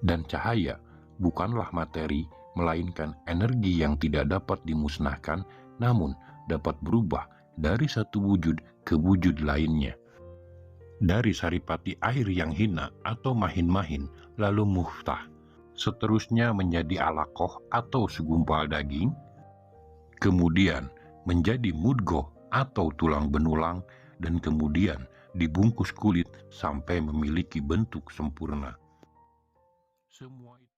Dan cahaya bukanlah materi, melainkan energi yang tidak dapat dimusnahkan, namun dapat berubah dari satu wujud ke wujud lainnya. Dari saripati air yang hina atau mahin-mahin, lalu muftah, seterusnya menjadi alaqoh atau segumpal daging, kemudian menjadi mudgoh atau tulang benulang, dan kemudian dibungkus kulit sampai memiliki bentuk sempurna. Semua itu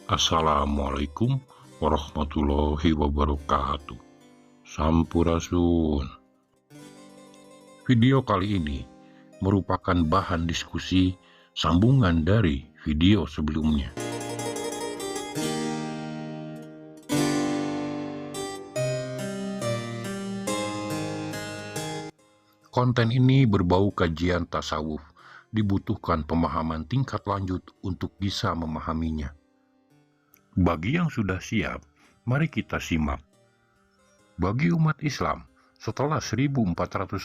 Assalamualaikum warahmatullahi wabarakatuh. Sampurasun. Video kali ini merupakan bahan diskusi sambungan dari video sebelumnya. Konten ini berbau kajian tasawuf, dibutuhkan pemahaman tingkat lanjut untuk bisa memahaminya. Bagi yang sudah siap, mari kita simak. Bagi umat Islam, setelah 1400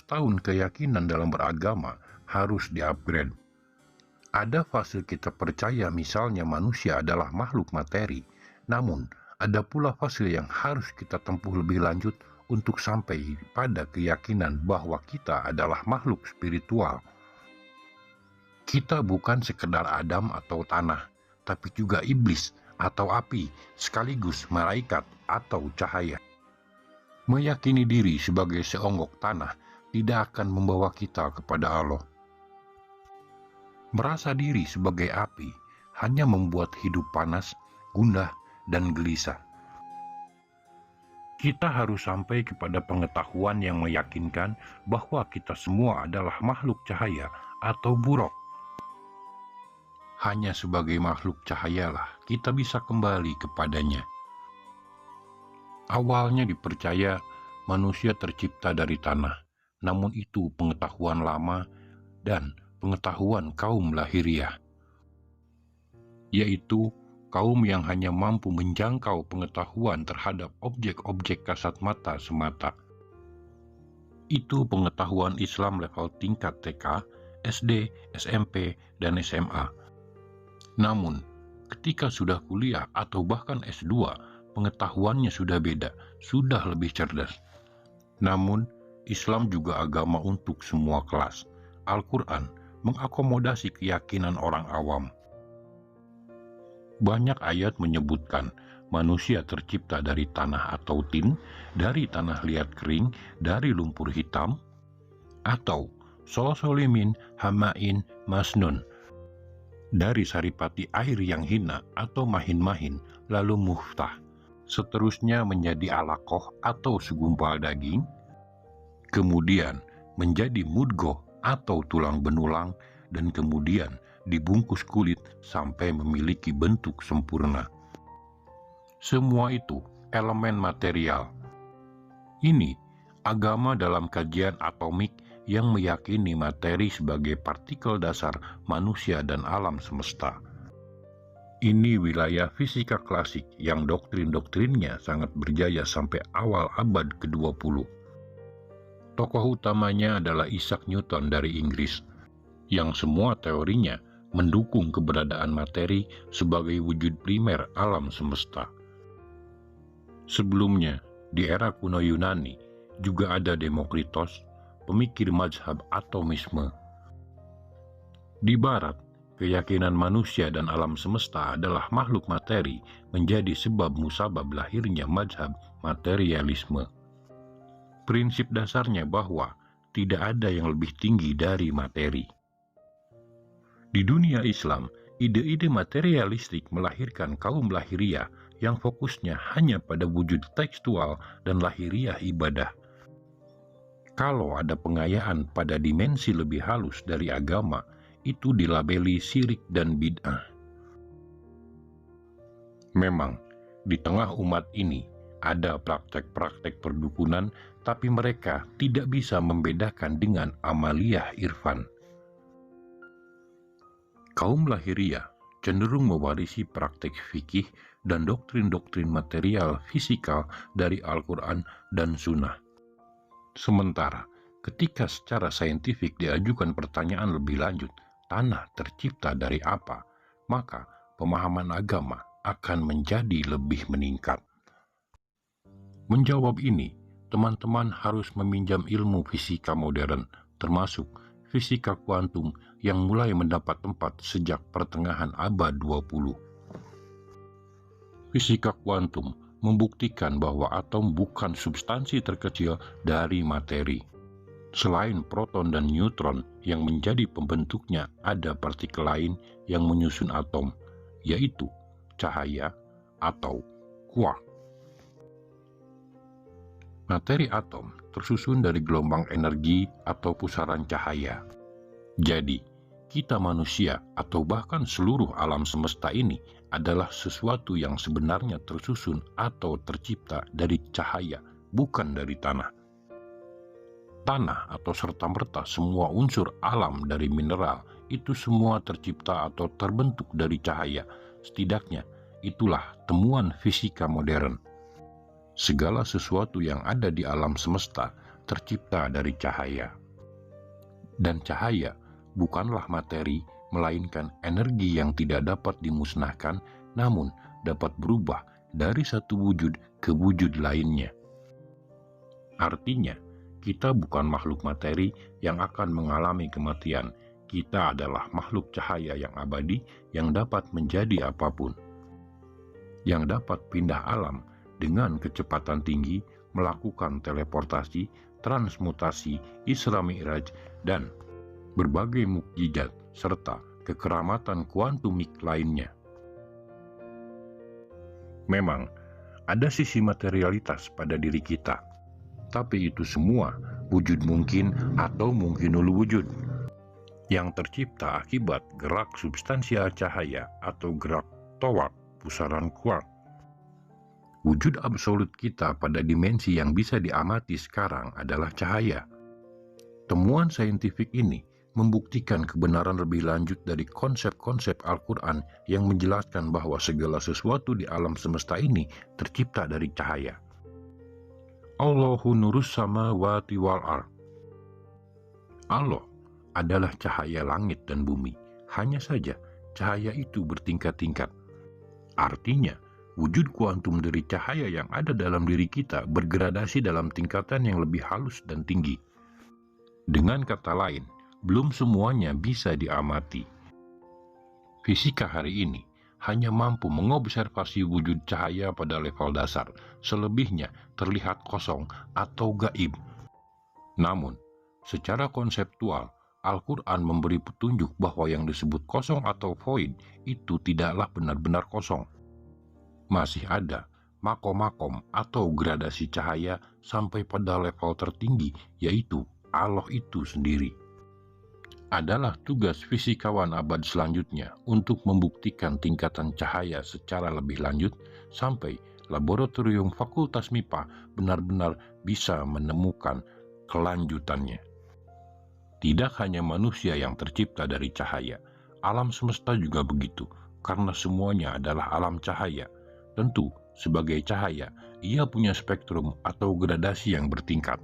tahun keyakinan dalam beragama harus di-upgrade. Ada fase kita percaya misalnya manusia adalah makhluk materi, namun ada pula fase yang harus kita tempuh lebih lanjut untuk sampai pada keyakinan bahwa kita adalah makhluk spiritual. Kita bukan sekedar Adam atau tanah, tapi juga iblis atau api, sekaligus malaikat atau cahaya. Meyakini diri sebagai seonggok tanah tidak akan membawa kita kepada Allah. Merasa diri sebagai api hanya membuat hidup panas, gundah, dan gelisah. Kita harus sampai kepada pengetahuan yang meyakinkan bahwa kita semua adalah makhluk cahaya atau buruk. Hanya sebagai makhluk cahayalah kita bisa kembali kepadanya. Awalnya dipercaya manusia tercipta dari tanah, namun itu pengetahuan lama dan pengetahuan kaum lahiriah, yaitu kaum yang hanya mampu menjangkau pengetahuan terhadap objek-objek kasat mata semata. Itu pengetahuan Islam level tingkat TK, SD, SMP, dan SMA. Namun, ketika sudah kuliah atau bahkan S2, pengetahuannya sudah beda, sudah lebih cerdas. Namun, Islam juga agama untuk semua kelas. Al-Quran mengakomodasi keyakinan orang awam. Banyak ayat menyebutkan manusia tercipta dari tanah atau tin, dari tanah liat kering, dari lumpur hitam, atau solsolimin hamain masnun, dari saripati air yang hina atau mahin-mahin, lalu muftah, seterusnya menjadi alaqoh atau segumpal daging, kemudian menjadi mudgoh atau tulang benulang, dan kemudian dibungkus kulit sampai memiliki bentuk sempurna. Semua itu elemen material. Ini agama dalam kajian atomik yang meyakini materi sebagai partikel dasar manusia dan alam semesta. Ini wilayah fisika klasik yang doktrin-doktrinnya sangat berjaya sampai awal abad ke-20. Tokoh utamanya adalah Isaac Newton dari Inggris, yang semua teorinya mendukung keberadaan materi sebagai wujud primer alam semesta. Sebelumnya, di era kuno Yunani, juga ada Demokritos, pemikir mazhab atomisme. Di barat, keyakinan manusia dan alam semesta adalah makhluk materi menjadi sebab musabab lahirnya mazhab materialisme. Prinsip dasarnya bahwa tidak ada yang lebih tinggi dari materi. Di dunia Islam, ide-ide materialistik melahirkan kaum lahiriah yang fokusnya hanya pada wujud tekstual dan lahiriah ibadah. Kalau ada pengayaan pada dimensi lebih halus dari agama, itu dilabeli syirik dan bid'ah. Memang, di tengah umat ini ada praktek-praktek perdukunan, tapi mereka tidak bisa membedakan dengan amaliyah irfan. Kaum lahiriah cenderung mewarisi praktik fikih dan doktrin-doktrin material fisikal dari Al-Quran dan Sunnah. Sementara ketika secara saintifik diajukan pertanyaan lebih lanjut, tanah tercipta dari apa? Maka pemahaman agama akan menjadi lebih meningkat. Menjawab ini, teman-teman harus meminjam ilmu fisika modern, termasuk fisika kuantum yang mulai mendapat tempat sejak pertengahan abad 20. Fisika kuantum membuktikan bahwa atom bukan substansi terkecil dari materi. Selain proton dan neutron yang menjadi pembentuknya, ada partikel lain yang menyusun atom, yaitu cahaya atau quark. Materi atom tersusun dari gelombang energi atau pusaran cahaya. Jadi, kita manusia atau bahkan seluruh alam semesta ini adalah sesuatu yang sebenarnya tersusun atau tercipta dari cahaya, bukan dari tanah. Tanah atau serta-merta semua unsur alam dari mineral itu semua tercipta atau terbentuk dari cahaya. Setidaknya, itulah temuan fisika modern. Segala sesuatu yang ada di alam semesta tercipta dari cahaya. Dan cahaya bukanlah materi, melainkan energi yang tidak dapat dimusnahkan, namun dapat berubah dari satu wujud ke wujud lainnya. Artinya, kita bukan makhluk materi yang akan mengalami kematian. Kita adalah makhluk cahaya yang abadi yang dapat menjadi apapun. Yang dapat pindah alam dengan kecepatan tinggi, melakukan teleportasi, transmutasi, Isra Mi'raj, dan berbagai mukjizat serta kekeramatan kuantumik lainnya. Memang, ada sisi materialitas pada diri kita, tapi itu semua wujud mungkin atau mungkinul wujud yang tercipta akibat gerak substansial cahaya atau gerak towak pusaran quark. Wujud absolut kita pada dimensi yang bisa diamati sekarang adalah cahaya. Temuan saintifik ini membuktikan kebenaran lebih lanjut dari konsep-konsep Al-Quran yang menjelaskan bahwa segala sesuatu di alam semesta ini tercipta dari cahaya. Allahu nurus samawati wal ardh. Allah adalah cahaya langit dan bumi. Hanya saja cahaya itu bertingkat-tingkat. Artinya, wujud kuantum dari cahaya yang ada dalam diri kita bergradasi dalam tingkatan yang lebih halus dan tinggi. Dengan kata lain, belum semuanya bisa diamati. Fisika hari ini hanya mampu mengobservasi wujud cahaya pada level dasar, selebihnya terlihat kosong atau gaib. Namun, secara konseptual, Al-Quran memberi petunjuk bahwa yang disebut kosong atau void itu tidaklah benar-benar kosong. Masih ada makom-makom atau gradasi cahaya sampai pada level tertinggi, yaitu Allah itu sendiri. Adalah tugas fisikawan abad selanjutnya untuk membuktikan tingkatan cahaya secara lebih lanjut sampai laboratorium Fakultas MIPA benar-benar bisa menemukan kelanjutannya. Tidak hanya manusia yang tercipta dari cahaya, alam semesta juga begitu, karena semuanya adalah alam cahaya. Tentu, sebagai cahaya, ia punya spektrum atau gradasi yang bertingkat.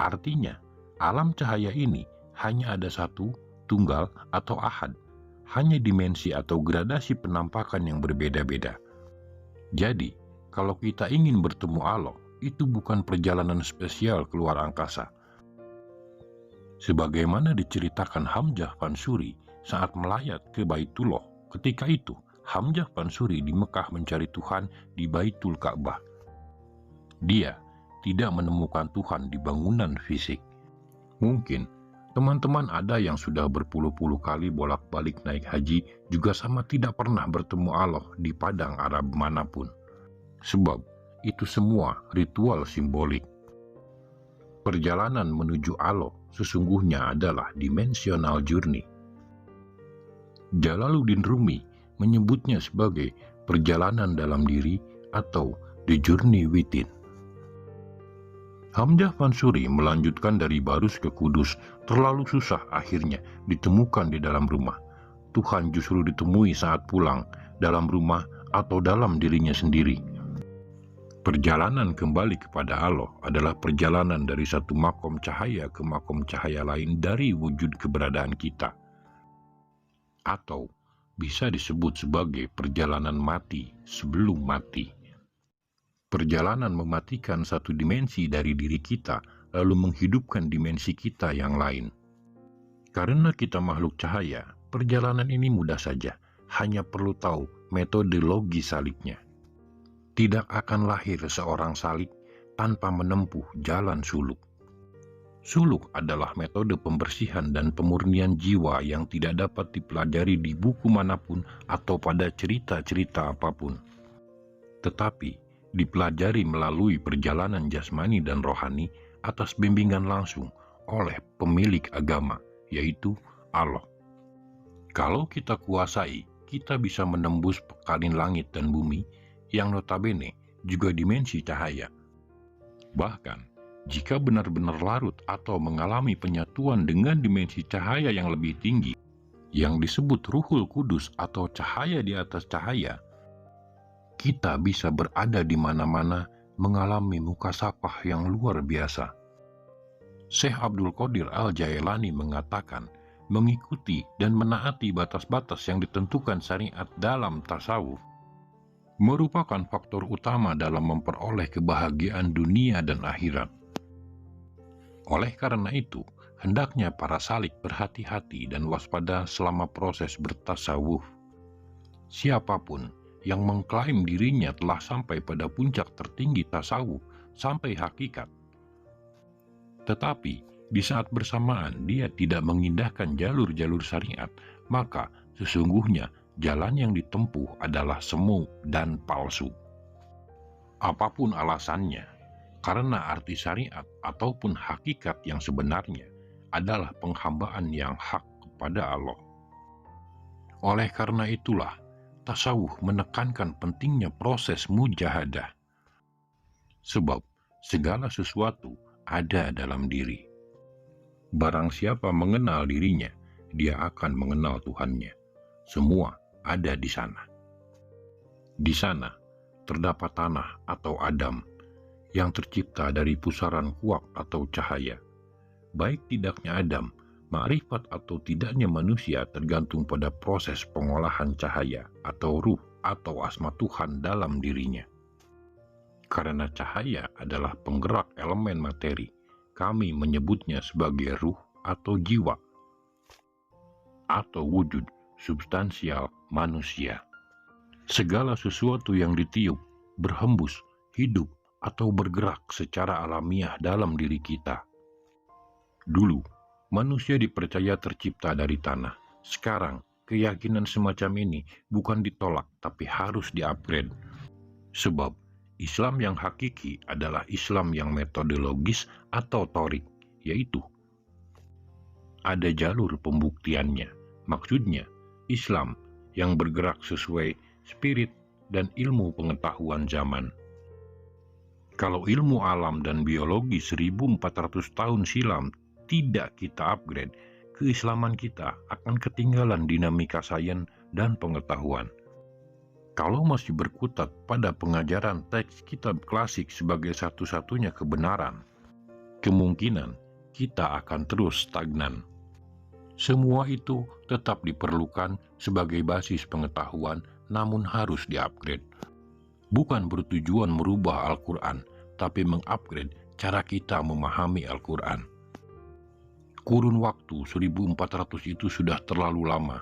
Artinya, alam cahaya ini hanya ada satu, tunggal, atau ahad. Hanya dimensi atau gradasi penampakan yang berbeda-beda. Jadi, kalau kita ingin bertemu Allah, itu bukan perjalanan spesial keluar angkasa. Sebagaimana diceritakan Hamzah Pansuri saat melayat ke Baitullah, ketika itu, Hamzah Pansuri di Mekah mencari Tuhan di Baitul Ka'bah. Dia tidak menemukan Tuhan di bangunan fisik. Mungkin teman-teman ada yang sudah berpuluh-puluh kali bolak-balik naik haji juga sama tidak pernah bertemu Allah di padang Arab manapun. Sebab itu semua ritual simbolik. Perjalanan menuju Allah sesungguhnya adalah dimensional journey. Jalaluddin Rumi menyebutnya sebagai perjalanan dalam diri atau the journey within. Hamzah Pansuri melanjutkan dari Barus ke Kudus terlalu susah, akhirnya ditemukan di dalam rumah. Tuhan justru ditemui saat pulang, dalam rumah atau dalam dirinya sendiri. Perjalanan kembali kepada Allah adalah perjalanan dari satu makom cahaya ke makom cahaya lain dari wujud keberadaan kita. Atau bisa disebut sebagai perjalanan mati sebelum mati. Perjalanan mematikan satu dimensi dari diri kita, lalu menghidupkan dimensi kita yang lain. Karena kita makhluk cahaya, perjalanan ini mudah saja, hanya perlu tahu metodologi saliknya. Tidak akan lahir seorang salik tanpa menempuh jalan suluk. Suluk adalah metode pembersihan dan pemurnian jiwa yang tidak dapat dipelajari di buku manapun atau pada cerita-cerita apapun. Tetapi dipelajari melalui perjalanan jasmani dan rohani atas bimbingan langsung oleh pemilik agama, yaitu Allah. Kalau kita kuasai, kita bisa menembus pekalin langit dan bumi yang notabene juga dimensi cahaya. Bahkan, jika benar-benar larut atau mengalami penyatuan dengan dimensi cahaya yang lebih tinggi, yang disebut Ruhul Kudus atau cahaya di atas cahaya, kita bisa berada di mana-mana mengalami mukasafah yang luar biasa. Syekh Abdul Qadir Al-Jailani mengatakan, mengikuti dan menaati batas-batas yang ditentukan syariat dalam tasawuf merupakan faktor utama dalam memperoleh kebahagiaan dunia dan akhirat. Oleh karena itu, hendaknya para salik berhati-hati dan waspada selama proses bertasawuf. Siapapun yang mengklaim dirinya telah sampai pada puncak tertinggi tasawuf sampai hakikat, tetapi di saat bersamaan dia tidak mengindahkan jalur-jalur syariat, maka sesungguhnya jalan yang ditempuh adalah semu dan palsu. Apapun alasannya, karena arti syariat ataupun hakikat yang sebenarnya adalah penghambaan yang hak kepada Allah. Oleh karena itulah, tasawuf menekankan pentingnya proses mujahadah. Sebab segala sesuatu ada dalam diri. Barang siapa mengenal dirinya, dia akan mengenal Tuhannya. Semua ada di sana. Di sana terdapat tanah atau Adam yang tercipta dari pusaran kuak atau cahaya. Baik tidaknya Adam, makrifat atau tidaknya manusia tergantung pada proses pengolahan cahaya atau ruh atau asma Tuhan dalam dirinya. Karena cahaya adalah penggerak elemen materi, kami menyebutnya sebagai ruh atau jiwa atau wujud substansial manusia. Segala sesuatu yang ditiup, berhembus, hidup, atau bergerak secara alamiah dalam diri kita. Dulu, manusia dipercaya tercipta dari tanah. Sekarang, keyakinan semacam ini bukan ditolak, tapi harus di-upgrade. Sebab, Islam yang hakiki adalah Islam yang metodologis atau torik, yaitu ada jalur pembuktiannya. Maksudnya, Islam yang bergerak sesuai spirit dan ilmu pengetahuan zaman. Kalau ilmu alam dan biologi 1400 tahun silam tidak kita upgrade, keislaman kita akan ketinggalan dinamika sains dan pengetahuan. Kalau masih berkutat pada pengajaran teks kitab klasik sebagai satu-satunya kebenaran, kemungkinan kita akan terus stagnan. Semua itu tetap diperlukan sebagai basis pengetahuan, namun harus di-upgrade. Bukan bertujuan merubah Al-Quran, tapi mengupgrade cara kita memahami Al-Quran. Kurun waktu 1400 itu sudah terlalu lama.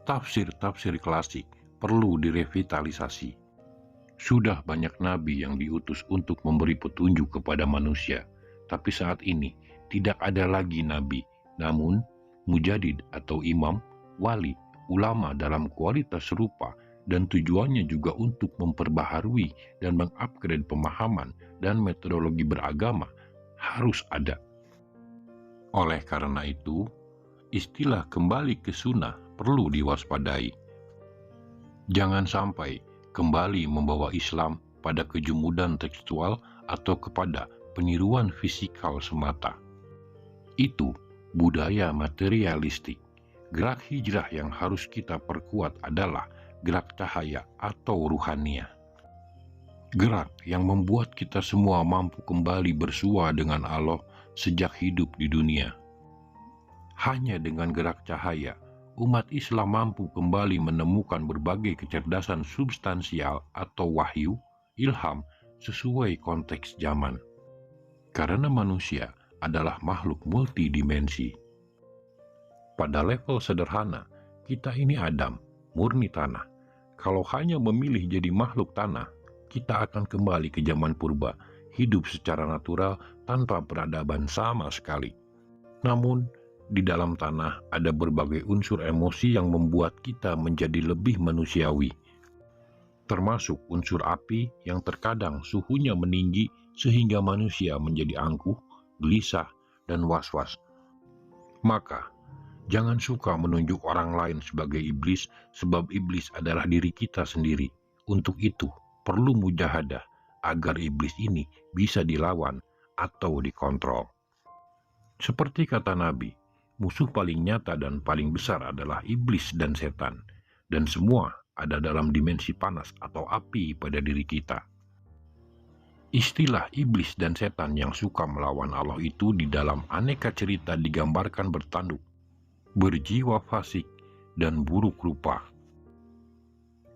Tafsir-tafsir klasik perlu direvitalisasi. Sudah banyak nabi yang diutus untuk memberi petunjuk kepada manusia, tapi saat ini tidak ada lagi nabi, namun mujadid atau imam, wali, ulama dalam kualitas serupa, dan tujuannya juga untuk memperbaharui dan mengupgrade pemahaman dan metodologi beragama harus ada. Oleh karena itu, istilah kembali ke sunnah perlu diwaspadai. Jangan sampai kembali membawa Islam pada kejumudan tekstual atau kepada peniruan fisikal semata. Itu budaya materialistik, Gerak hijrah yang harus kita perkuat adalah gerak cahaya atau ruhania. Gerak yang membuat kita semua mampu kembali bersua dengan Allah sejak hidup di dunia. Hanya dengan gerak cahaya, umat Islam mampu kembali menemukan berbagai kecerdasan substansial atau wahyu, ilham, sesuai konteks zaman. Karena manusia adalah makhluk multidimensi. Pada level sederhana, kita ini Adam, murni tanah. Kalau hanya memilih jadi makhluk tanah, kita akan kembali ke zaman purba, hidup secara natural tanpa peradaban sama sekali. Namun, di dalam tanah ada berbagai unsur emosi yang membuat kita menjadi lebih manusiawi. Termasuk unsur api yang terkadang suhunya meninggi sehingga manusia menjadi angkuh, gelisah, dan was-was. Maka, jangan suka menunjuk orang lain sebagai iblis, sebab iblis adalah diri kita sendiri. Untuk itu, perlu mujahadah agar iblis ini bisa dilawan atau dikontrol. Seperti kata Nabi, musuh paling nyata dan paling besar adalah iblis dan setan, dan semua ada dalam dimensi panas atau api pada diri kita. Istilah iblis dan setan yang suka melawan Allah itu di dalam aneka cerita digambarkan bertanduk, berjiwa fasik, dan buruk rupa.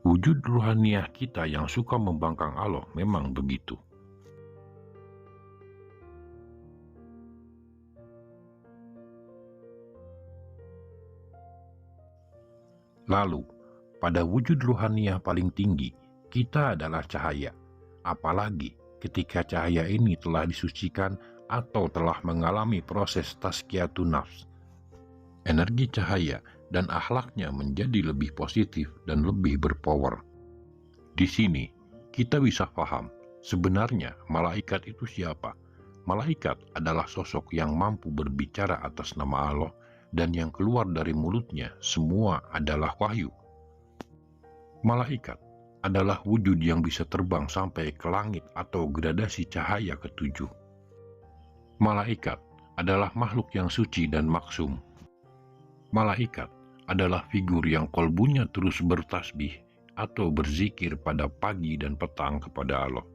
Wujud ruhaniah kita yang suka membangkang Allah memang begitu. Lalu, pada wujud ruhaniah paling tinggi, kita adalah cahaya. Apalagi ketika cahaya ini telah disucikan atau telah mengalami proses tazkiyatun nafs. Energi cahaya dan akhlaknya menjadi lebih positif dan lebih berpower. Di sini, kita bisa paham sebenarnya malaikat itu siapa. Malaikat adalah sosok yang mampu berbicara atas nama Allah dan yang keluar dari mulutnya semua adalah wahyu. Malaikat adalah wujud yang bisa terbang sampai ke langit atau gradasi cahaya ketujuh. Malaikat adalah makhluk yang suci dan maksum. Malaikat adalah figur yang kolbunya terus bertasbih atau berzikir pada pagi dan petang kepada Allah.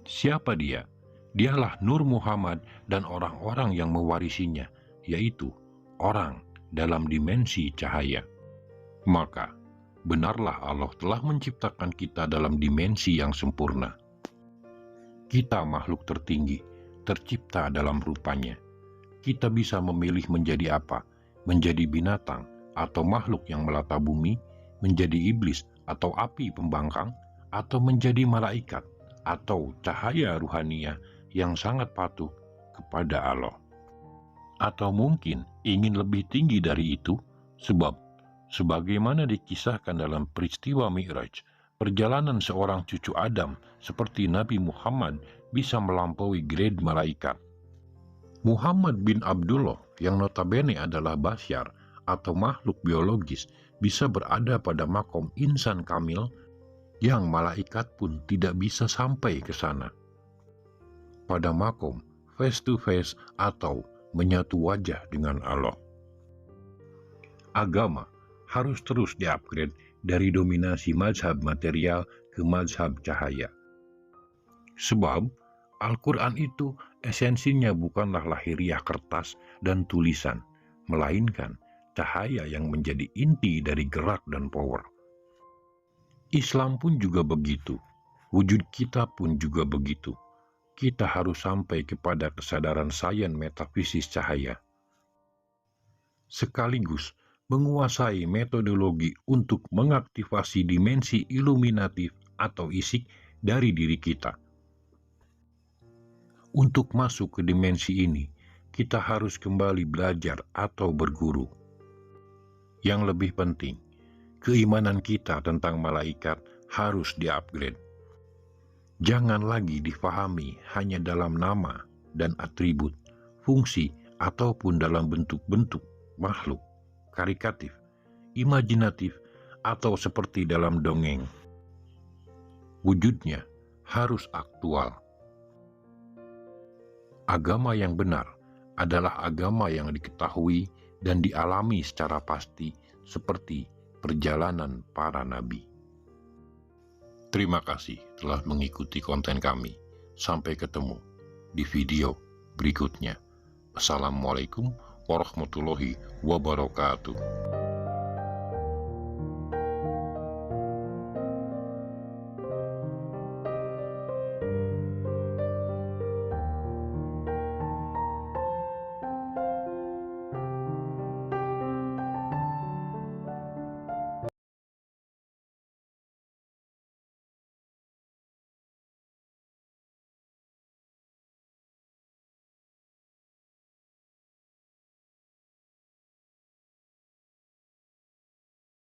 Siapa dia? Dialah Nur Muhammad dan orang-orang yang mewarisinya, yaitu orang dalam dimensi cahaya. Maka, benarlah Allah telah menciptakan kita dalam dimensi yang sempurna. Kita makhluk tertinggi, tercipta dalam rupanya. Kita bisa memilih menjadi apa, menjadi binatang atau makhluk yang melata bumi, menjadi iblis atau api pembangkang, atau menjadi malaikat atau cahaya ruhaniah yang sangat patuh kepada Allah. Atau mungkin ingin lebih tinggi dari itu, sebab sebagaimana dikisahkan dalam peristiwa Mi'raj, perjalanan seorang cucu Adam seperti Nabi Muhammad bisa melampaui grade malaikat. Muhammad bin Abdullah yang notabene adalah basyar atau makhluk biologis bisa berada pada makom insan kamil yang malaikat pun tidak bisa sampai ke sana. Pada makom face to face atau menyatu wajah dengan Allah. Agama harus terus diupgrade dari dominasi mazhab material ke mazhab cahaya. Sebab Al-Quran itu esensinya bukanlah lahiriah kertas dan tulisan, melainkan cahaya yang menjadi inti dari gerak dan power. Islam pun juga begitu, wujud kita pun juga begitu. Kita harus sampai kepada kesadaran sains metafisis cahaya. Sekaligus menguasai metodologi untuk mengaktifasi dimensi iluminatif atau isik dari diri kita. Untuk masuk ke dimensi ini, kita harus kembali belajar atau berguru. Yang lebih penting, keimanan kita tentang malaikat harus di-upgrade. Jangan lagi difahami hanya dalam nama dan atribut, fungsi, ataupun dalam bentuk-bentuk makhluk, karikatif, imajinatif, atau seperti dalam dongeng. Wujudnya harus aktual. Agama yang benar adalah agama yang diketahui, dan dialami secara pasti seperti perjalanan para nabi. Terima kasih telah mengikuti konten kami. Sampai ketemu di video berikutnya. Assalamualaikum warahmatullahi wabarakatuh.